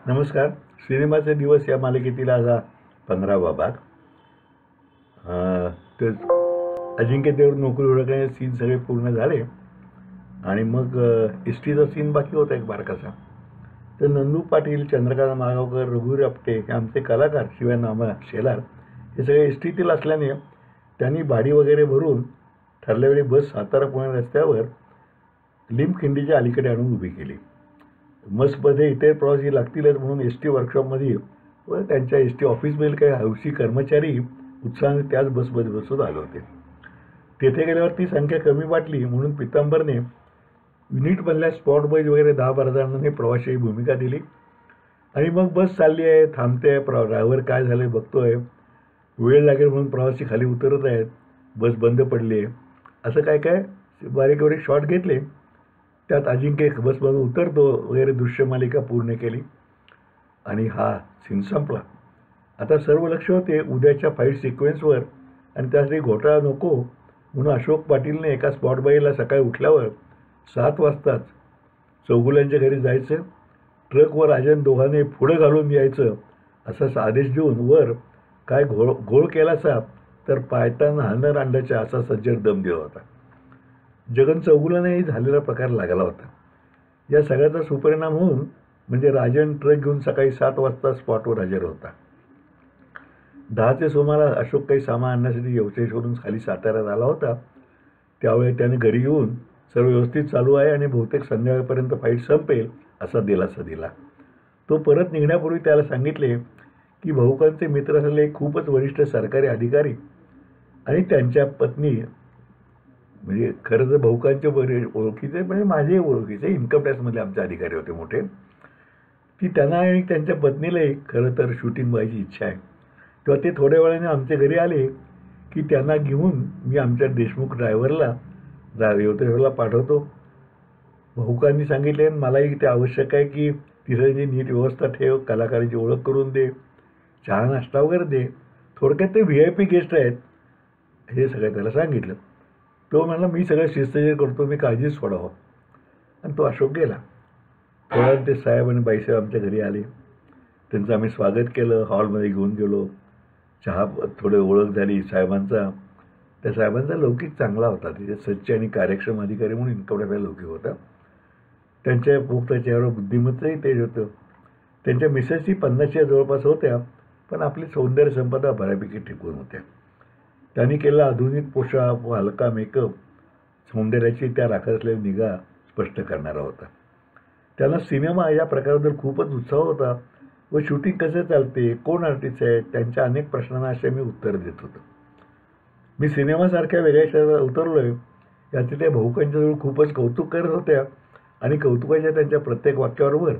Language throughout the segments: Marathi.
नमस्कार. सिनेमाचे दिवस या मालिकेतील आज हा 15वा भाग. तर अजिंक्य देव नोकरी ओळखण्याचे सीन सगळे पूर्ण झाले आणि मग एस टीचा सीन बाकी होता एक बारकासा. तर नंदू पाटील, चंद्रकांत मागावकर, रघुवीर आपटे हे आमचे कलाकार, शिवाय नामा शेलार हे सगळे एस टीतील असल्याने त्यांनी भाडी वगैरे भरून ठरल्या वेळी बस सातारा पुणे रस्त्यावर लिंबखिंडीच्या अलीकडे आणून उभी केली. बसमध्ये इतर प्रवासी लागतीलच म्हणून एस टी वर्कशॉपमध्ये व त्यांच्या एस टी ऑफिसमधील काही हौशी कर्मचारी उत्साहाने त्याच बसमध्ये बसून आले होते. तेथे गेल्यावर ती संख्या कमी वाटली म्हणून पितांबरने युनिटमधल्या स्पॉट बॉईज वगैरे 10-12 जणांनी प्रवाशाची भूमिका दिली. आणि मग बस चालली आहे, थांबते आहे, ड्रायव्हर काय झालं बघतोय, वेळ लागेल म्हणून प्रवासी खाली उतरत आहेत, बस बंद पडली आहे, असं काय काय बारीक बारीक शॉट घेतले. त्यात अजिंक्य बसमधून उतरतो वगैरे दृश्यमालिका पूर्ण केली आणि हा सीन संपला. आता सर्व लक्ष होते उद्याच्या फाईट सिक्वेन्सवर आणि त्यासाठी घोटाळा नको म्हणून अशोक पाटीलने एका स्पॉट बाईला सकाळी उठल्यावर 7 वाजताच चौगुल्यांच्या घरी जायचं, ट्रकवर राजन दोघांनी पुढं घालून यायचं असा आदेश देऊन वर काय घोळ केलासा तर पायताना हाणर अंड्याच्या असा सज्जड दम दिला होता. जगन चौगुलानेही झालेला प्रकार लागला होता. या सगळ्याचा सुपरिणाम होऊन म्हणजे राजन ट्रक घेऊन सकाळी 7 वाजता स्पॉटवर हजर होता. 10चे सुमारास अशोक काही सामान आणण्यासाठी व्यवसायीवरून खाली साताऱ्यात आला होता. त्यावेळी त्याने घरी येऊन सर्व व्यवस्थित चालू आहे आणि बहुतेक संध्याकाळपर्यंत फाईट संपेल असा दिलासा दिला. तो परत निघण्यापूर्वी त्याला सांगितले की भाऊकांचे मित्र असलेले खूपच वरिष्ठ सरकारी अधिकारी आणि त्यांच्या पत्नी, म्हणजे खरं तर भाऊकांचे ओळखीचे म्हणजे माझे ओळखीचे इन्कम टॅक्समधले आमचे अधिकारी होते मोठे, की त्यांना आणि त्यांच्या पत्नीलाही खरं तर शूटिंग बघायची इच्छा आहे. तेव्हा ते थोड्या वेळाने आमच्या घरी आले की त्यांना घेऊन मी आमच्या देशमुख ड्रायव्हरला पाठवतो. भाऊकांनी सांगितले मलाही ते आवश्यक आहे की तिथे नीट व्यवस्था ठेव, कलाकाराची ओळख करून दे, चहा नाश्ता वगैरे दे, थोडक्यात ते VIP गेस्ट आहेत हे सगळं त्याला सांगितलं. तो म्हणला मी सगळं शिस्तशीर करतो, मी काळजीच सोडावं. आणि तो अशोक गेला. थोड्या ते साहेब आणि बाईसाहेब आमच्या घरी आले. त्यांचं आम्ही स्वागत केलं, हॉलमध्ये घेऊन गेलो, चहा, थोडी ओळख झाली साहेबांचा. त्या साहेबांचा लौकिक चांगला होता, तिथे सच्चे आणि कार्यक्षम अधिकारी म्हणून इन्कम टॅक्स लौकिक होता. त्यांच्या पोक्त चेहऱ्यावर बुद्धिमत्ताही तेज होतं. त्यांच्या मिसेसही 50च्या जवळपास होत्या, पण आपली सौंदर्य संपदा बऱ्यापैकी टिकून होत्या. त्यांनी केलेला आधुनिक पोशाख व हलका मेकअप सौंदर्याची त्या राखत असलेली निगा स्पष्ट करणारा होता. त्यांना सिनेमा या प्रकाराबद्दल खूपच उत्साह होता व शूटिंग कसे चालते, कोण आर्टिस्ट आहेत, त्यांच्या अनेक प्रश्नांना असे मी उत्तर देत होतो. मी सिनेमासारख्या वेगळ्या क्षेत्रात उतरलो आहे याचे त्या भाऊकांच्याजवळ खूपच कौतुक करत होत्या आणि कौतुकाच्या त्यांच्या प्रत्येक वाक्याबरोबर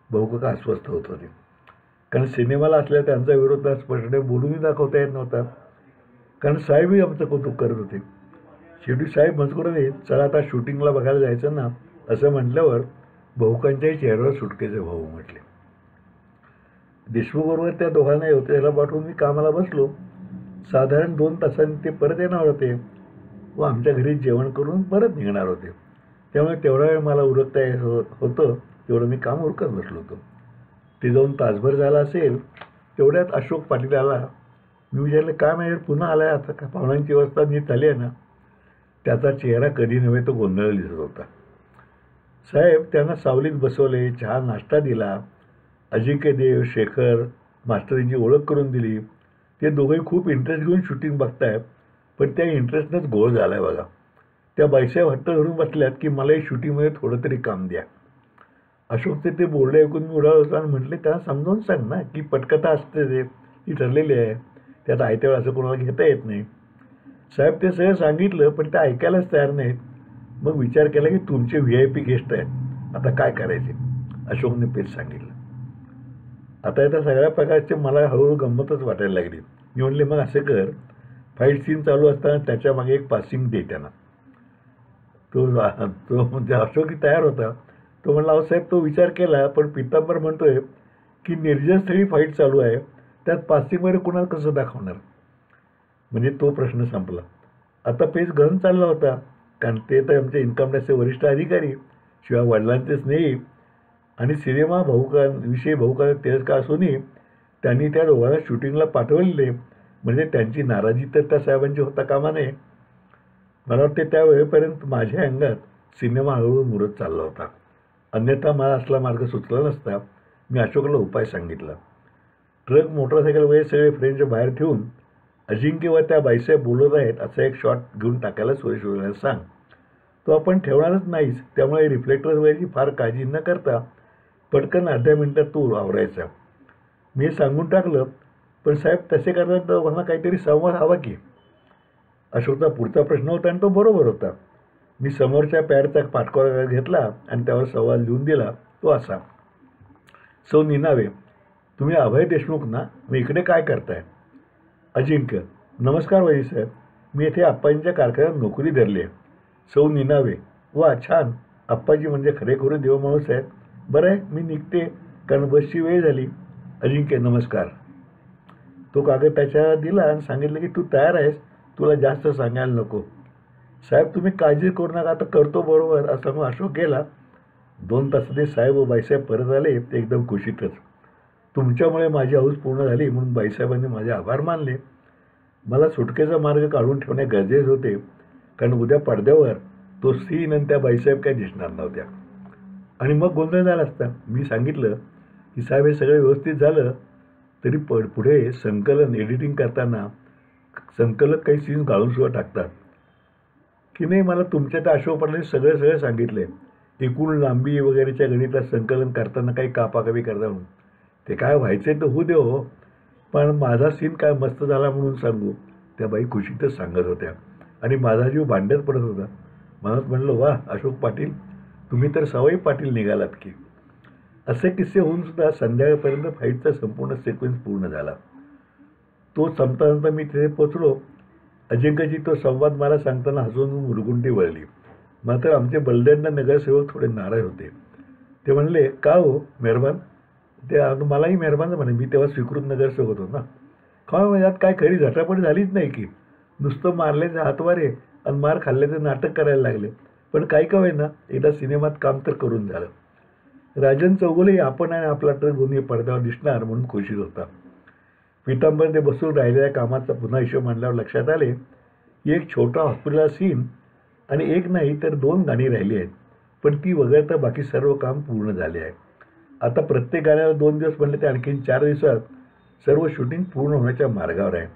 भाऊकाका अस्वस्थ होत होते. कारण सिनेमाला असल्या त्यांचा विरोध स्पष्टपणे बोलूनही दाखवता येत नव्हता. कारण साहेबही आमचं कौतुक करत होते. शेवटी साहेब मजकुराने चला आता शूटिंगला बघायला जायचं ना असं म्हटल्यावर भाऊकांच्याही चेहऱ्यावर सुटकेचे भाऊ म्हटले. देशमुखबरोबर त्या दोघांना त्याला पाठवून मी कामाला बसलो. साधारण 2 तासांनी ते परत येणार होते व आमच्या घरी जेवण करून परत निघणार होते. त्यामुळे तेवढा वेळ मला उरकता येत होतं तेवढं मी काम उरकत बसलो होतो. ते जाऊन तासभर झाला असेल तेवढ्यात अशोक पाटील आला. मी विचारले काय मॅनेजर पुन्हा आलाय, आता का पाहुण्यांची व्यवस्था नीट झाली आहे ना? त्याचा चेहरा कधी नव्हे तो गोंधळ दिसत होता. साहेब त्यांना सावलीत बसवले, चहा नाश्ता दिला, अजिंक्य देव, शेखर मास्टरींची ओळख करून दिली. ते दोघंही खूप इंटरेस्ट घेऊन शूटिंग बघतायत, पण त्या इंटरेस्टनंच गोळ झाला आहे बघा. त्या बाईसाहेब हट्ट धरून बसल्यात की मलाही शूटिंगमध्ये थोडं तरी काम द्या. अशोकचे ते बोलणे ऐकून मी उडालो होतो आणि म्हटले त्यांना समजावून सांग ना की पटकथा असते ते ती ठरलेली आहे, त्यात आयत्या वेळ असं कोणाला घेता येत नाही. साहेब ते सगळं सांगितलं पण ते ऐकायलाच तयार नाहीत. मग विचार केला की तुमचे VIP गेस्ट आहेत, आता काय करायचे? अशोकने पेच सांगितलं. आता या सगळ्या प्रकारचे मला हळूहळू गंमतच वाटायला लागली. मी म्हटले मग असं कर, फाईट सीन चालू असताना त्याच्या मागे एक पासिंग दे त्यांना. तो म्हणजे अशोकही तयार होता. तो म्हणला अहो साहेब तो विचार केला पण पितांबर म्हणतोय की निर्जनस्थळी फाईट चालू आहे, त्यात पासिंगमध्ये कुणाला कसं दाखवणार? म्हणजे तो प्रश्न संपला. आता पेच गहन चालला होता, कारण ते तर आमचे इन्कम टॅक्सचे वरिष्ठ अधिकारी, शिवाय वडिलांचे स्नेही आणि सिनेमा विषयी भाऊका तिरस्कार असूनही त्यांनी त्या दोघांना शूटिंगला पाठवलेले, म्हणजे त्यांची नाराजी तर त्या साहेबांची होता कामा नये. मला वाटते त्या वेळेपर्यंत माझ्या अंगात सिनेमा हळूहळू मुरत चालला होता. अन्यथा मला असला मार्ग सुचला नसता. मी अशोकला उपाय सांगितला. ट्रक मोटरसायकल वगैरे सगळे फ्रेंड्स बाहेर ठेवून अजिंक्य व त्या बाईसाहेब बोलत आहेत असा एक शॉट घेऊन टाकायला सुरेश सांग. तो आपण ठेवणारच नाहीस, त्यामुळे रिफ्लेक्टर वगैरेची फार काळजी न करता पटकन अर्ध्या मिनिटात तू आवरायचा. मी सांगून टाकलं, पण साहेब तसे करतात मला काहीतरी संवाद हवा की. अशोकचा पुढचा प्रश्न होता आणि तो बरोबर होता. मी समोरच्या पॅडचा पाठपुरावा घेतला आणि त्यावर संवाद लिहून दिला. तो असा: सौ निनावे, तुम्ही अभय देशमुख ना? मी इकडे काय करताय? अजिंक्य: नमस्कार वैदी साहेब, मी येथे आप्पाजींच्या कारखान्यात नोकरी धरली आहे. सौ निनावे: वा छान, आप्पाजी म्हणजे खरेखुरे देव माणूस आहेत. बरं आहे, मी निघते कारण बसची वेळ झाली. अजिंक्य: नमस्कार. तो कागद त्याच्या दिला आणि सांगितलं की तू तयार आहेस, तुला जास्त सांगायला नको. साहेब तुम्ही काळजी करू नका, आता करतो बरोबर, असं मग अशोक गेला. 2 तासांनी साहेब व बाईसाहेब परत आले. ते एकदम खुशीतच. तुमच्यामुळे माझी हौस पूर्ण झाली म्हणून बाईसाहेबांनी माझे आभार मानले. मला सुटकेचा मार्ग काढून ठेवणे गरजेचे होते, कारण उद्या पडद्यावर तो सीन आणि त्या बाईसाहेब काय दिसणार नव्हत्या आणि मग गोंधळ झाला असता. मी सांगितलं की साहेब हे सगळं व्यवस्थित झालं तरी पुढे संकलन एडिटिंग करताना संकलक काही सीन्स गाळून सुद्धा टाकतात की नाही. मला तुमच्या त्या अशोक पाटलांनी सगळं सांगितलं आहे. एकूण लांबी वगैरेच्या गणितात संकलन करताना काही कापाकापी करता म्हणून. ते काय व्हायचं आहे तर होऊ दे हो, पण माझा सीन काय मस्त झाला म्हणून सांगू. त्या बाई खुशीतच सांगत होत्या आणि माझा जीव भांड्यात पडत होता. मनात म्हणलं, वा अशोक पाटील, तुम्ही तर सवाई पाटील निघालात की. असे किस्से होऊन सुद्धा संध्याकाळपर्यंत फाईटचा संपूर्ण सिक्वेन्स पूर्ण झाला. तो संपता मी तिथे पोचलो. अजिंक्यची तो संवाद मला सांगताना हसून मुरगुंडी वळली. मात्र आमचे बलदंड नगरसेवक थोडे नाराज होते. ते म्हणले, का हो मेहरबान? ते मलाही मेहरबान म्हणे, मी तेव्हा स्वीकृत नगरसेवक होतो ना. का यात काय खरी झटापट झालीच नाही की. नुसतं मारल्याचे हातवारे आणि मार खाल्ल्याचे नाटक करायला लागले. पण काही का होईना एकदा सिनेमात काम तर करून झालं. राजन चौगुले आपण आणि आपला ट्रक दोन्ही पडद्यावर दिसणार म्हणून खुशीत होता. पितांबर ते बसून राहिलेल्या कामाचा पुन्हा हिशोब मांडल्यावर लक्षात आले की एक छोटा हॉस्पिटल सीन आणि एक नाही तर 2 गाणी राहिली आहेत, पण ती वगळता बाकी सर्व काम पूर्ण झाले आहे. आता प्रत्येक गाण्याला 2 दिवस म्हणले ते आणखीन 4 दिवसात सर्व शूटिंग पूर्ण होण्याच्या मार्गावर आहे.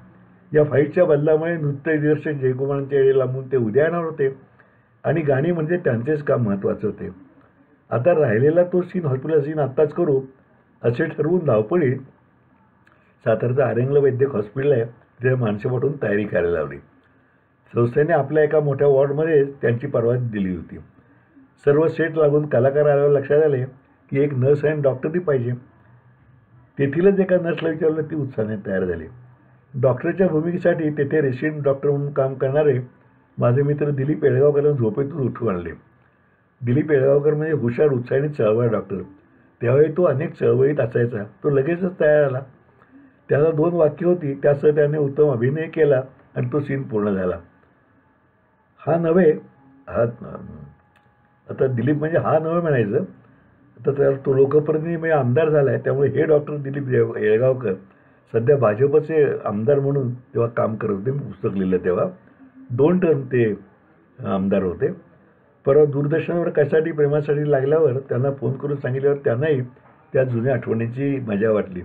या फाईटच्या बदलामुळे नृत्य दिग्दर्शक जयकुमारांच्या वेळी लांबून ते उद्या येणार होते आणि गाणी म्हणजे त्यांचेच काम महत्त्वाचे होते. आता राहिलेला तो सीन हॉस्पिटल सीन आत्ताच करू असे ठरवून धावपळीत सातारचं आरेंगल वैद्यक हॉस्पिटल आहे तिथे माणसं पाठवून तयारी करायला लावली. संस्थेने आपल्या एका मोठ्या वॉर्डमध्ये त्यांची परवानगी दिली होती. सर्व सेट लागून कलाकार आल्यावर लक्षात आले की एक नर्स आणि डॉक्टरही पाहिजे. तेथीलच एका नर्सला विचारलं, ती उत्साहाने तयार झाली. डॉक्टरच्या भूमिकेसाठी तेथे रेसिडेंट डॉक्टर म्हणून काम करणारे माझे मित्र दिलीप येळगावकरांना झोपेतून उठवून आणले. दिलीप येळगावकर म्हणजे हुशार, उत्साही आणि चळवळ डॉक्टर. तेव्हाही तो अनेक चळवळीत असायचा. तो लगेचच तयार आला. त्याला 2 वाक्य होती, त्यासह त्याने उत्तम अभिनय केला आणि तो सीन पूर्ण झाला. हा नव्हे, आता दिलीप म्हणजे हा नव्हे म्हणायचं. आता तर तो लोकप्रतिनिधी म्हणजे आमदार झाला आहे, त्यामुळे हे डॉक्टर दिलीप येळगावकर सध्या भाजपचे आमदार म्हणून तेव्हा काम करत होते. मी पुस्तक लिहिलं तेव्हा 2 टर्म ते आमदार होते. परवा दूरदर्शनवर कशासाठी प्रेमासाठी लागल्यावर त्यांना फोन करून सांगितल्यावर त्यांनाही त्या जुन्या आठवणीची मजा वाटली.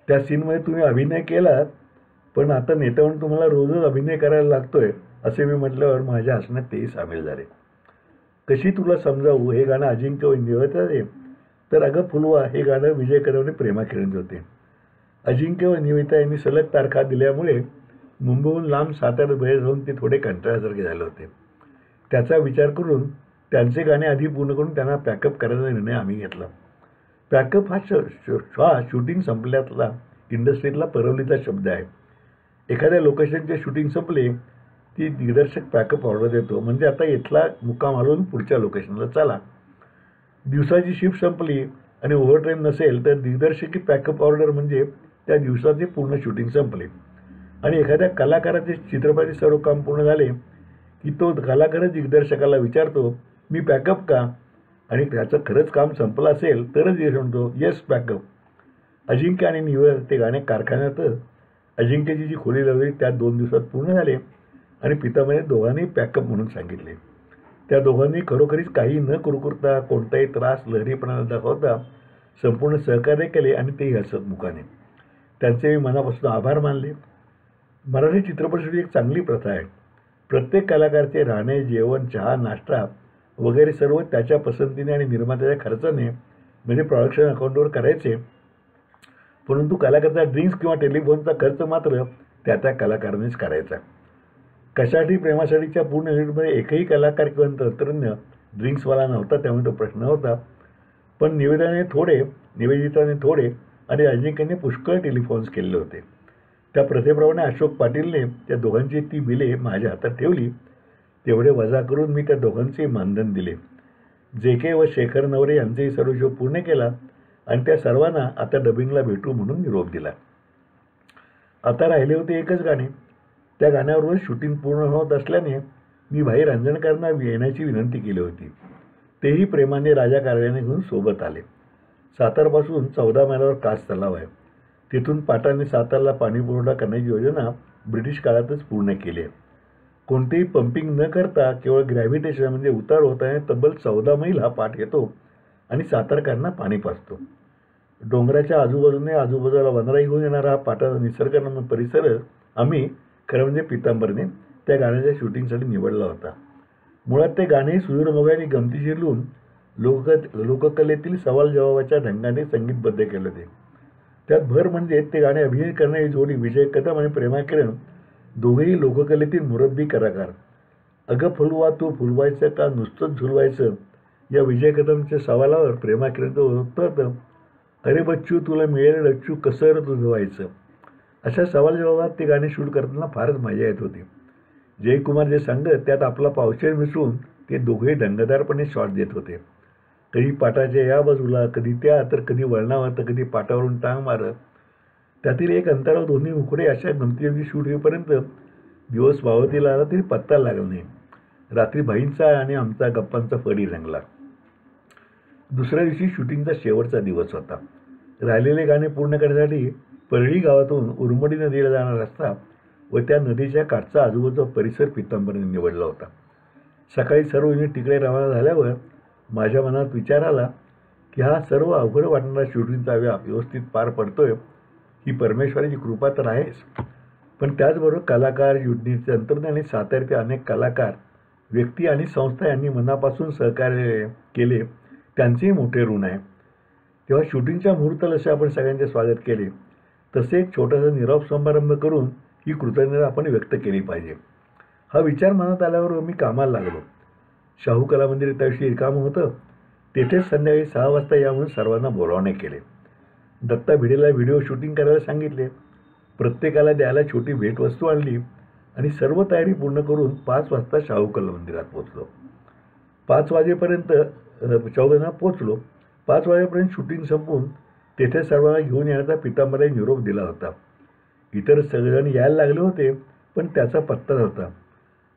त्या सीनमध्ये तुम्ही अभिनय केलात, पण आता नेता म्हणून तुम्हाला रोजच अभिनय करायला लागतोय असे मी म्हटल्यावर माझ्या हसण्यात तेही सामील झाले. कशी तुला समजावू हे गाणं अजिंक्य व निवेदिता आहे, तर अगं फुलवा हे गाणं विजय करवणे प्रेमा खेळत होते. अजिंक्य व निवेदिता यांनी सलग तारखा दिल्यामुळे मुंबईहून लांब साताऱ्यात बाहेर जाऊन ते थोडे कंटाळ्यासारखे झाले होते. त्याचा विचार करून त्यांचे गाणे आधी पूर्ण करून त्यांना पॅकअप करायचा निर्णय आम्ही घेतला. पॅकअप हा शूटिंग संपल्यातला इंडस्ट्रीतला परवलीचा शब्द आहे. एखाद्या लोकेशनचे शूटिंग संपले ती दिग्दर्शक पॅकअप ऑर्डर देतो, म्हणजे आता इथला मुक्काम हलवून पुढच्या लोकेशनला चला. दिवसाची शिफ्ट संपली आणि ओव्हरटाईम नसेल तर दिग्दर्शकी पॅकअप ऑर्डर म्हणजे त्या दिवसाचे पूर्ण शूटिंग संपले. आणि एखाद्या कलाकाराचे चित्रपटाचे सर्व काम पूर्ण झाले की तो कलाकारच दिग्दर्शकाला विचारतो, मी पॅकअप का? आणि त्याचं खरंच काम संपलं असेल तरच यश म्हणतो येस बॅकअप. अजिंक्य आणि निवेद ते गाणे कारखान्यातच अजिंक्यची जी खोली लावली त्यात 2 दिवसात पूर्ण झाले आणि पितांबरीने दोघांनी पॅकअप म्हणून सांगितले. त्या दोघांनी खरोखरीच काही न कुरकुरता कोणताही त्रास लहरीपणा न दाखवता संपूर्ण सहकार्य केले आणि तेही हसतमुखाने. त्यांचे मी मनापासून आभार मानले. मराठी चित्रपटसृष्टी एक चांगली प्रथा आहे. प्रत्येक कलाकाराचे राहणे, जेवण, चहा, नाश्ता वगैरे सर्व त्याच्या पसंतीने आणि निर्मात्याच्या खर्चाने म्हणजे प्रोडक्शन अकाउंटवर करायचे. परंतु कलाकाराचा ड्रिंक्स किंवा टेलिफोनचा खर्च मात्र त्या कलाकारानेच करायचा. कशासाठी प्रेमासाठीच्या पूर्ण युनिटमध्ये एकही कलाकार किंवा तंत्रज्ञ ड्रिंक्सवाला नव्हता, त्यामुळे तो प्रश्न होता. पण निवेदिताने थोडे आणि अजिंक्यने पुष्कळ टेलिफोन्स केलेले होते. त्या प्रथेप्रमाणे अशोक पाटीलने त्या दोघांची ती बिले माझ्या हातात ठेवली. तेवढे वजा करून मी त्या दोघांचे मानधन दिले. JK व शेखर नवरे यांचेही सर्व शो पूर्ण केला आणि त्या सर्वांना आता डबिंगला भेटू म्हणून निरोप दिला. आता राहिले होते एकच गाणे. त्या गाण्यावर शूटिंग पूर्ण होत असल्याने मी भाई रांजणकरांना येण्याची विनंती केली होती. तेही प्रेमाने राजा कार्यालयाने घेऊन सोबत आले. सातारपासून 14 मैलावर कास तलाव आहे. तिथून पाटाने सातारला पाणीपुरवठा करण्याची योजना ब्रिटिश काळातच पूर्ण केली आहे. कोणतेही पंपिंग न करता केवळ ग्रॅव्हिटेशन म्हणजे उतार होताना तब्बल 14 मैल हा पाट येतो आणि सातारकरांना पाणी पाजतो. डोंगराच्या आजूबाजूला वनराई घेऊन येणारा हा पाटाचा निसर्गरम्य परिसर आम्ही खरं म्हणजे पितांबरीने त्या गाण्याच्या शूटिंगसाठी निवडला होता. मुळात ते गाणे सुदूरमोगी आणि गमतीशीर लिहून लोककलेतील सवाल जवाबाच्या ढंगाने संगीतबद्ध केले होते. त्यात भर म्हणजे ते गाणे अभिनय करणारी जोडी विजय कदम आणि प्रेमा किरण दोघेही लोककलेतील मुरब्बी कलाकार. अगं फुलवा तू फुलवायचं का नुसतंच झुलवायचं या विजय कदमच्या सवालावर प्रेमा किरणचं उत्तर होतं, अरे बच्चू तुला मिळेल डच्चू कसं तुझं व्हायचं. अशा सवाल जवाबात ते गाणे शूट करताना फारच मजा येत होती. जयकुमार जे सांगत त्यात आपला पावशेर मिसळून ते दोघेही दंगदारपणे शॉट देत होते. कधी पाटाच्या या बाजूला, कधी त्या, तर कधी वळणावर, तर कधी पाटावरून टांग मारत. त्यातील एक अंतरावर दोन्ही मुकडे अशा गमतीजमती शूट होईपर्यंत दिवस मावळतीला आला तरी पत्ता लागला नाही. रात्री भाईंचा आणि आमचा गप्पांचा फडी रंगला. दुसऱ्या दिवशी शूटिंगचा शेवटचा दिवस होता. राहिलेले गाणे पूर्ण करण्यासाठी परळी गावातून उरमडी नदीला जाणारा रस्ता व त्या नदीच्या काठचा आजूबाजूचा परिसर पितांबरीने निवडला होता. सकाळी सर्व युनिट तिकडे रवाना झाल्यावर माझ्या मनात विचार आला की हा सर्व अवघड वाटणारा शूटिंगचा व्याप व्यवस्थित पार पडतोय ही परमेश्वराची कृपा तर आहेच, पण त्याचबरोबर कलाकार, युनिटचे तंत्रज्ञ आणि साताऱ्यातील अनेक कलाकार, व्यक्ती आणि संस्था यांनी मनापासून सहकार्य केले त्यांचेही मोठे ऋण आहे. तेव्हा शूटिंगच्या मुहूर्ताला जसे आपण सगळ्यांचे स्वागत केले तसे एक छोटासा निरोप समारंभ करून ही कृतज्ञता आपण व्यक्त केली पाहिजे. हा विचार मनात आल्यावर मी कामाला लागलो. शाहू कला मंदिर त्या दिवशी रिकामं होतं. तेथेच संध्याकाळी 6 वाजता या म्हणून सर्वांना बोलावणे केले. दत्ता भिडेला व्हिडिओ शूटिंग करायला सांगितले. प्रत्येकाला द्यायला छोटी भेटवस्तू आणली आणि सर्व तयारी पूर्ण करून 5 वाजता शाहू कला मंदिरात पोचलो. 5 वाजेपर्यंत चौघांना पोचलो. 5 वाजेपर्यंत शूटिंग संपवून तेथे सर्वांना घेऊन येण्याचा पितांबरीने निरोप दिला होता. इतर सगळेजण यायला लागले होते पण त्याचा पत्ता नव्हता.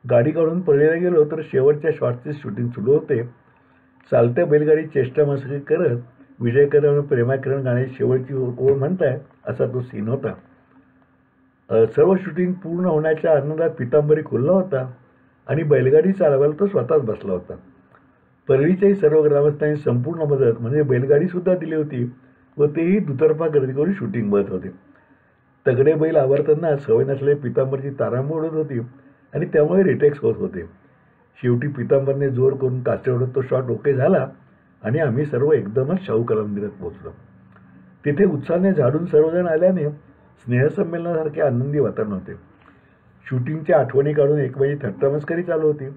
गाडी काढून पळलेला गेलो तर शेवटच्या शॉटचे शूटिंग सुरू होते. चालत्या बैलगाडी चेष्टा मस्करी करत विजय कदम आणि प्रेमा किरण गाण्याची शेवटची ओळ म्हणताय असा तो सीन होता. सर्व शूटिंग पूर्ण होण्याच्या आनंदात पितांबरी खुलला होता आणि बैलगाडी चालवायला तो स्वतःच बसला होता. परळीच्याही सर्व ग्रामस्थांनी संपूर्ण मदत म्हणजे बैलगाडीसुद्धा दिली होती व तेही दुतर्फा गर्दी करून शूटिंग बघत होते. तगडे बैल आवरताना सवय नसलेली पितांबरची तारांबळ उडत होती आणि त्यामुळे रिटेक्स होत होते. शेवटी पितांबरने जोर करून काचे ओढत तो शॉट ओके झाला आणि आम्ही सर्व एकदमच शाहू कला मंदिरात पोहोचलो. तिथे उत्साहाने झाडून सर्वजण आल्याने स्नेहसंमेलनासारखे आनंदी वातावरण होते. शूटिंगच्या आठवणी काढून एकमेकांची थट्टामस्करी चालू होती.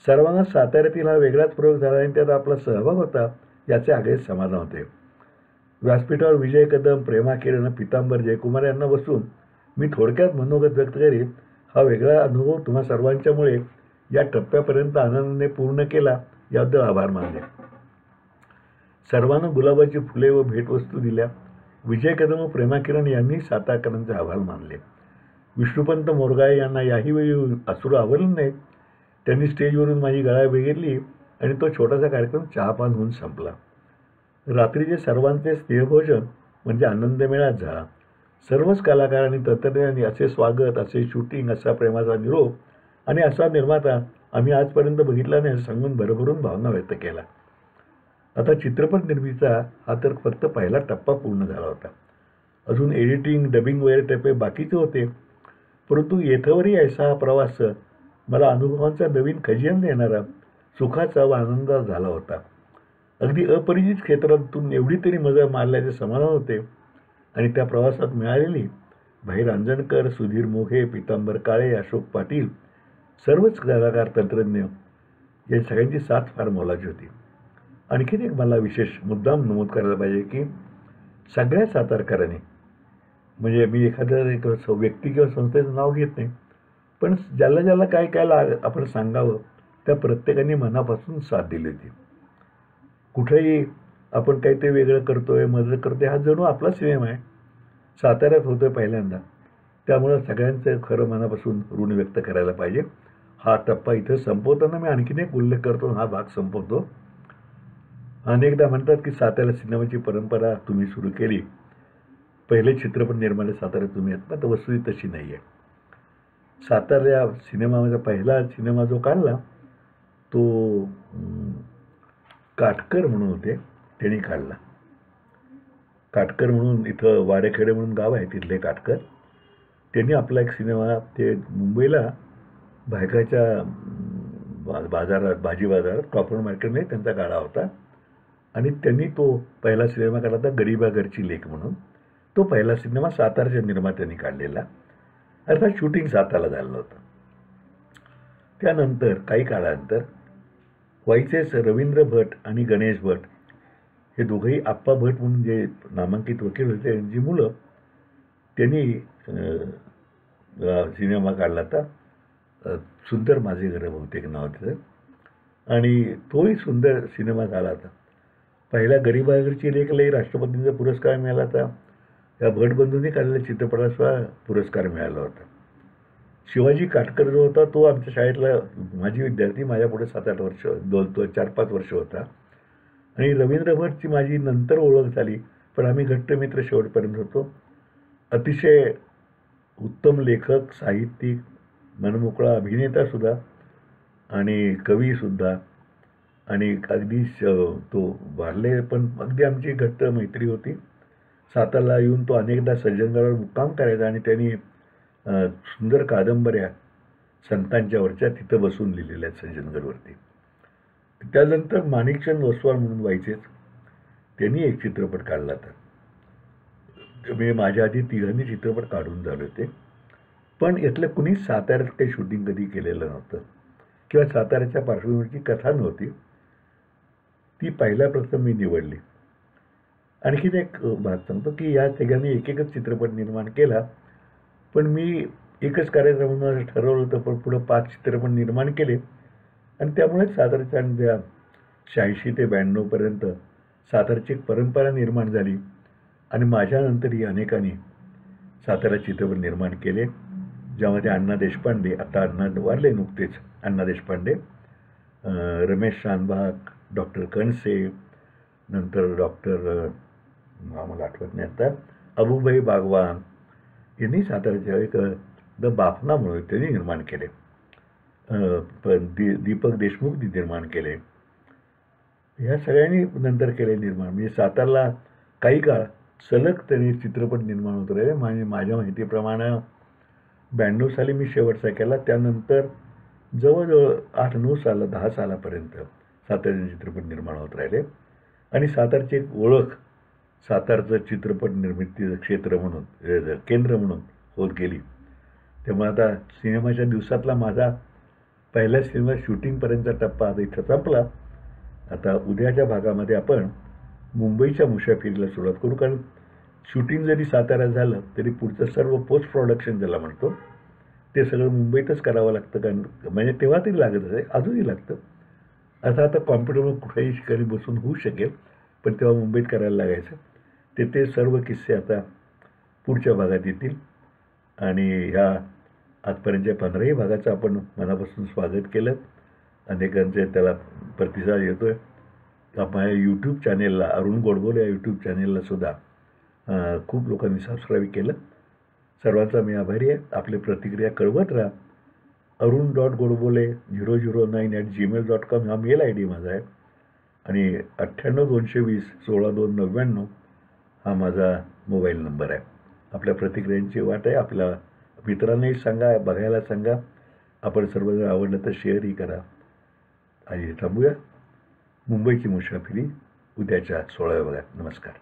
सर्वांना साताऱ्यातील हा वेगळाच प्रयोग झाला आणि त्यात आपला सहभाग होता याचे आगळेच समाधान होते. व्यासपीठावर विजय कदम, प्रेमा किरण, पितांबर, जयकुमार यांना बसून मी थोडक्यात मनोगत व्यक्त करीत हा वेगळा अनुभव तुम्हा सर्वांच्यामुळे या टप्प्यापर्यंत आनंदाने पूर्ण केला याबद्दल आभार मानले. सर्वांना गुलाबाची फुले व भेटवस्तू दिल्या. विजय कदम व प्रेमा किरण यांनी सातारकरांचे आभार मानले. विष्णुपंत मोरगाळे यांना याही वेळी अश्रू आवरले नाहीत. त्यांनी स्टेजवरून माझी गळाभेट घेतली आणि तो छोटासा कार्यक्रम चहापान होऊन संपला. रात्रीचे सर्वांचे स्नेहभोजन म्हणजे आनंदमेळाच झाला. सर्वच कलाकार आणि तंत्रज्ञांनी असे स्वागत, असे शूटिंग, असा प्रेमाचा निरोप आणि असा निर्माता आम्ही आजपर्यंत बघितला नाही असं सांगून भरभरून भावना व्यक्त केला. आता चित्रपट निर्मितीचा हा तर फक्त पहिला टप्पा पूर्ण झाला होता. अजून एडिटिंग, डबिंग वगैरे टप्पे बाकीचे होते. परंतु येथेवरही ऐसा हा प्रवास मला अनुभवांचा नवीन खजिना देणारा, सुखाचा व आनंदाचा झाला होता. अगदी अपरिचित क्षेत्रातून एवढी तरी मजा मारल्याचे समाधान होते. आणि त्या प्रवासात मिळालेली भाई रांजणकर, सुधीर मोघे, पीतांबर काळे, अशोक पाटील, सर्वच कलाकार, तंत्रज्ञ या सगळ्यांची साथ फार मोलाची होती. आणखीन एक मला विशेष मुद्दाम नमूद करायला पाहिजे की सगळ्या सातारकरांनी, म्हणजे मी एखाद्या एक व्यक्ती किंवा संस्थेचं नाव घेत नाही, पण ज्याला ज्याला काय काय आपण सांगावं त्या प्रत्येकाने मनापासून साथ दिली होती. कुठेही आपण काहीतरी वेगळं करतोय, मदत करतोय, हा जणू आपला सिनेमा आहे. साताऱ्यात होतोय पहिल्यांदा, त्यामुळं सगळ्यांचं खरं मनापासून ऋण व्यक्त करायला पाहिजे. हा टप्पा इथं संपवताना मी आणखीन एक उल्लेख करतो, हा भाग संपवतो. अनेकदा म्हणतात की सातारा सिनेमाची परंपरा तुम्ही सुरू केली, पहिले चित्रपट निर्माते साताऱ्यात तुम्ही आहेत, पण वस्तुस्थिती तशी नाही आहे. सातारा सिनेमामध्ये पहिला सिनेमा जो काढला तो काटकर म्हणून होते, त्यांनी काढला. काटकर म्हणून इथं वाडेखेडे म्हणून गाव आहे, तिथले काटकर. त्यांनी आपला एक सिनेमा ते मुंबईला भायकाच्या बाजारात, भाजी बाजारात, कॉपर मार्केटमध्ये त्यांचा गाडा होता. आणि त्यांनी तो पहिला सिनेमा काढला होता गरीबा घरची लेक म्हणून. तो पहिला सिनेमा सातारच्या निर्मात्यांनी काढलेला, अर्थात शूटिंग सातारला झालं होतं. त्यानंतर काही काळानंतर व्हायचेच रवींद्र भट आणि गणेश भट हे दोघंही आप्पा भट म्हणून जे नामांकित वकील होते, त्यांची मुलं, त्यांनी सिनेमा काढला होता सुंदर माझे घर बहुतेक नाव तिथं. आणि तोही सुंदर सिनेमा झाला होता. पहिल्या गरीबाघरची लेखलाही राष्ट्रपतींचा पुरस्कार मिळाला होता. या भटबंधूंनी काढलेल्या चित्रपटाला सुद्धा पुरस्कार मिळाला होता. शिवाजी काटकर जो होता तो आमच्या शाळेतला माझी विद्यार्थी, माझ्यापुढे 7-8 वर्ष, 4-5 वर्ष होता. आणि रवींद्र भटची माझी नंतर ओळख झाली, पण आम्ही घट्ट मित्र शेवटपर्यंत होतो. अतिशय उत्तम लेखक, साहित्यिक, मनमोकळा अभिनेतासुद्धा आणि कवीसुद्धा. आणि अगदी तो वारले, पण अगदी आमची घट्ट मैत्री होती. सातारला येऊन तो अनेकदा सज्जनगडावर मुक्काम करायचा आणि त्यांनी सुंदर कादंबऱ्या संतांच्यावरच्या तिथं बसून लिहिलेल्या आहेत सज्जनगडवरती. त्यानंतर माणिकचंद ओसवाल म्हणून व्हायचेच, त्यांनी एक चित्रपट काढला होता. म्हणजे माझ्या आधी तिघांनी चित्रपट काढून झाले होते, पण यातलं कुणीच साताऱ्यात काही शूटिंग कधी केलेलं नव्हतं किंवा साताऱ्याच्या पार्श्वभूमीची कथा नव्हती. ती पहिल्या प्रथम मी निवडली. आणखीन एक भाग सांगतो की या तिघांनी एक एकच चित्रपट निर्माण केला, पण मी एकच करायचं म्हणून ठरवलं होतं, पण पुढं 5 चित्रपट निर्माण केले. आणि त्यामुळेच सातारच्या 86 ते 92पर्यंत सातारची एक परंपरा निर्माण झाली. आणि माझ्यानंतरही अनेकांनी सातारा चित्रपट निर्माण केले, ज्यामध्ये अण्णा देशपांडे, आता अण्णा वारले नुकतेच, अण्णा देशपांडे, रमेश शानभाग, डॉक्टर कणसे, नंतर डॉक्टर मला आठवत नाही आता, अबूभाई बागवान यांनी साताऱ्याच्या एक द बाफना म्हणून त्यांनी निर्माण केले. दीपक देशमुख निर्माण केले. ह्या सगळ्यांनी नंतर केले निर्माण. म्हणजे सातारला काही काळ सलग त्यांनी चित्रपट निर्माण होत राहिले. माझ्या माहितीप्रमाणे 92 साली मी शेवटचा केला. त्यानंतर जवळजवळ 8-9 साल, 10 सालापर्यंत सातारचे चित्रपट निर्माण होत राहिले. आणि सातारची एक ओळख सातारचं चित्रपट निर्मितीचं क्षेत्र म्हणून, केंद्र म्हणून होत गेली. त्यामुळे आता सिनेमाच्या दिवसातला माझा पहिल्या सिनेमा शूटिंगपर्यंतचा टप्पा आता इथं संपला. आता उद्याच्या भागामध्ये आपण मुंबईच्या मुसाफिरीला सुरुवात करू, कारण शूटिंग जरी साताऱ्यात झालं तरी पुढचं सर्व पोस्ट प्रोडक्शन ज्याला म्हणतो ते सगळं मुंबईतच करावं लागतं. कारण म्हणजे तेव्हा तरी लागत असे, अजूनही लागतं. आता कॉम्प्युटरवर कुठल्याही ठिकाणी बसून होऊ शकेल, पण तेव्हा मुंबईत करायला लागायचं. ते सर्व किस्से आता पुढच्या भागात येतील. आणि ह्या आजपर्यंतच्या 15ही भागाचं आपण मनापासून स्वागत केलं. अनेकांचे त्याला प्रतिसाद येतो आहे. माझ्या यूट्यूब चॅनेलला, अरुण गोडबोले या यूट्यूब चॅनेलला सुद्धा खूप लोकांनी सबस्क्राईब केलं. सर्वांचा मी आभारी आहे. आपली प्रतिक्रिया कळवत राहा. arun.godbole009@gmail.com हा मेल ID माझा आहे आणि 98-220-16-299 हा माझा मोबाईल नंबर आहे. आपल्या प्रतिक्रियांची वाट आहे. आपल्या मित्रांनाही सांगा, बघायला सांगा. आपण सर्वजण आवडलं तर शेअरही करा. आणि थांबूया. मुंबईची मुसाफिरी उद्याच्या 16व्या भागात. नमस्कार.